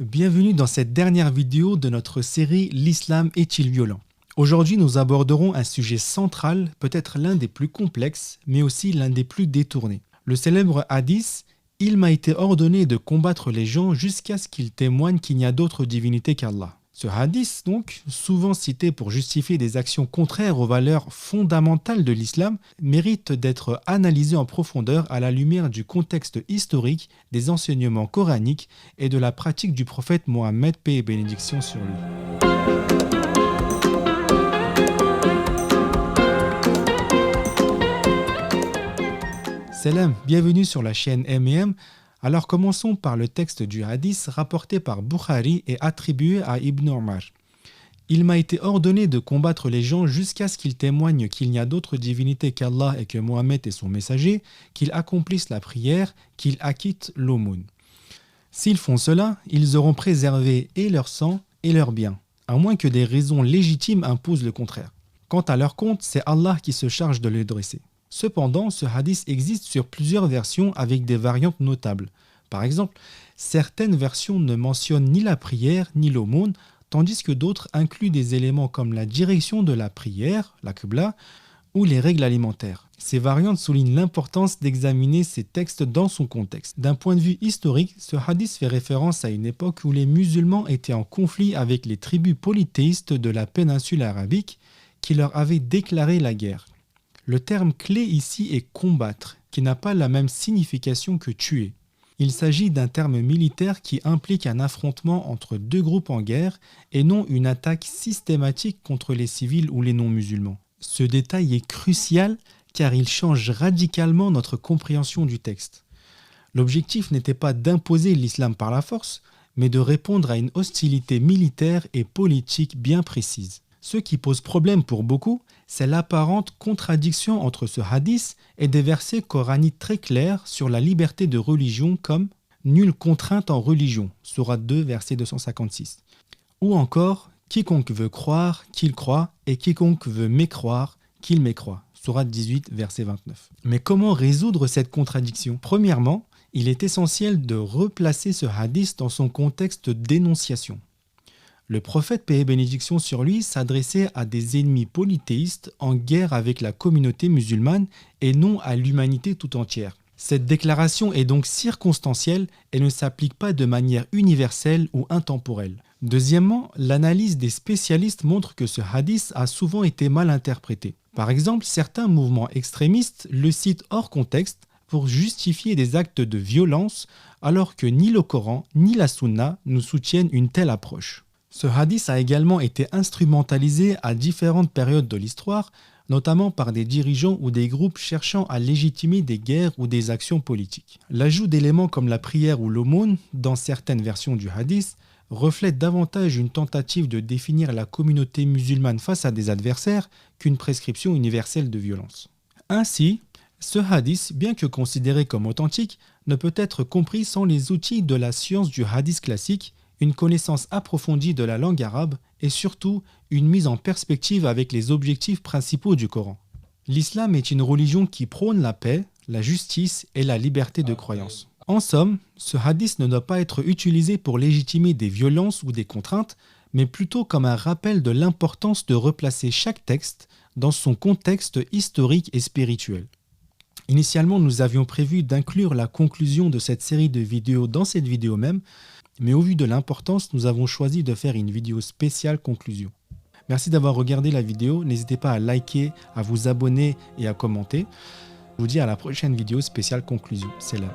Bienvenue dans cette dernière vidéo de notre série L'Islam est-il violent? Aujourd'hui, nous aborderons un sujet central, peut-être l'un des plus complexes, mais aussi l'un des plus détournés. Le célèbre hadith « Il m'a été ordonné de combattre les gens jusqu'à ce qu'ils témoignent qu'il n'y a d'autre divinité qu'Allah ». Ce hadith, donc, souvent cité pour justifier des actions contraires aux valeurs fondamentales de l'islam, mérite d'être analysé en profondeur à la lumière du contexte historique, des enseignements coraniques et de la pratique du prophète Mohammed, paix et bénédiction sur lui. Salam, bienvenue sur la chaîne M&M. Alors commençons par le texte du hadith rapporté par Bukhari et attribué à Ibn Omar. Il m'a été ordonné de combattre les gens jusqu'à ce qu'ils témoignent qu'il n'y a d'autre divinité qu'Allah et que Mohammed est son messager, qu'ils accomplissent la prière, qu'ils acquittent l'aumône. S'ils font cela, ils auront préservé et leur sang et leurs biens, à moins que des raisons légitimes imposent le contraire. Quant à leur compte, c'est Allah qui se charge de les dresser. Cependant, ce hadith existe sur plusieurs versions avec des variantes notables. Par exemple, certaines versions ne mentionnent ni la prière ni l'aumône, tandis que d'autres incluent des éléments comme la direction de la prière, la qibla, ou les règles alimentaires. Ces variantes soulignent l'importance d'examiner ces textes dans son contexte. D'un point de vue historique, ce hadith fait référence à une époque où les musulmans étaient en conflit avec les tribus polythéistes de la péninsule arabique qui leur avaient déclaré la guerre. Le terme clé ici est « combattre », qui n'a pas la même signification que « tuer ». Il s'agit d'un terme militaire qui implique un affrontement entre deux groupes en guerre et non une attaque systématique contre les civils ou les non-musulmans. Ce détail est crucial car il change radicalement notre compréhension du texte. L'objectif n'était pas d'imposer l'islam par la force, mais de répondre à une hostilité militaire et politique bien précise. Ce qui pose problème pour beaucoup, c'est l'apparente contradiction entre ce hadith et des versets coraniques très clairs sur la liberté de religion comme « nulle contrainte en religion » sourate 2, verset 256. Ou encore « quiconque veut croire, qu'il croit, et quiconque veut mécroire, qu'il mécroit » sourate 18, verset 29. Mais comment résoudre cette contradiction? Premièrement, il est essentiel de replacer ce hadith dans son contexte d'énonciation. Le prophète, paix et bénédiction sur lui, s'adressait à des ennemis polythéistes en guerre avec la communauté musulmane et non à l'humanité tout entière. Cette déclaration est donc circonstancielle et ne s'applique pas de manière universelle ou intemporelle. Deuxièmement, l'analyse des spécialistes montre que ce hadith a souvent été mal interprété. Par exemple, certains mouvements extrémistes le citent hors contexte pour justifier des actes de violence alors que ni le Coran ni la Sunna ne soutiennent une telle approche. Ce hadith a également été instrumentalisé à différentes périodes de l'histoire, notamment par des dirigeants ou des groupes cherchant à légitimer des guerres ou des actions politiques. L'ajout d'éléments comme la prière ou l'aumône dans certaines versions du hadith reflète davantage une tentative de définir la communauté musulmane face à des adversaires qu'une prescription universelle de violence. Ainsi, ce hadith, bien que considéré comme authentique, ne peut être compris sans les outils de la science du hadith classique, une connaissance approfondie de la langue arabe et surtout une mise en perspective avec les objectifs principaux du Coran. L'islam est une religion qui prône la paix, la justice et la liberté de croyance. En somme, ce hadith ne doit pas être utilisé pour légitimer des violences ou des contraintes, mais plutôt comme un rappel de l'importance de replacer chaque texte dans son contexte historique et spirituel. Initialement, nous avions prévu d'inclure la conclusion de cette série de vidéos dans cette vidéo même, mais au vu de l'importance, nous avons choisi de faire une vidéo spéciale conclusion. Merci d'avoir regardé la vidéo, n'hésitez pas à liker, à vous abonner et à commenter. Je vous dis à la prochaine vidéo spéciale conclusion. C'est là.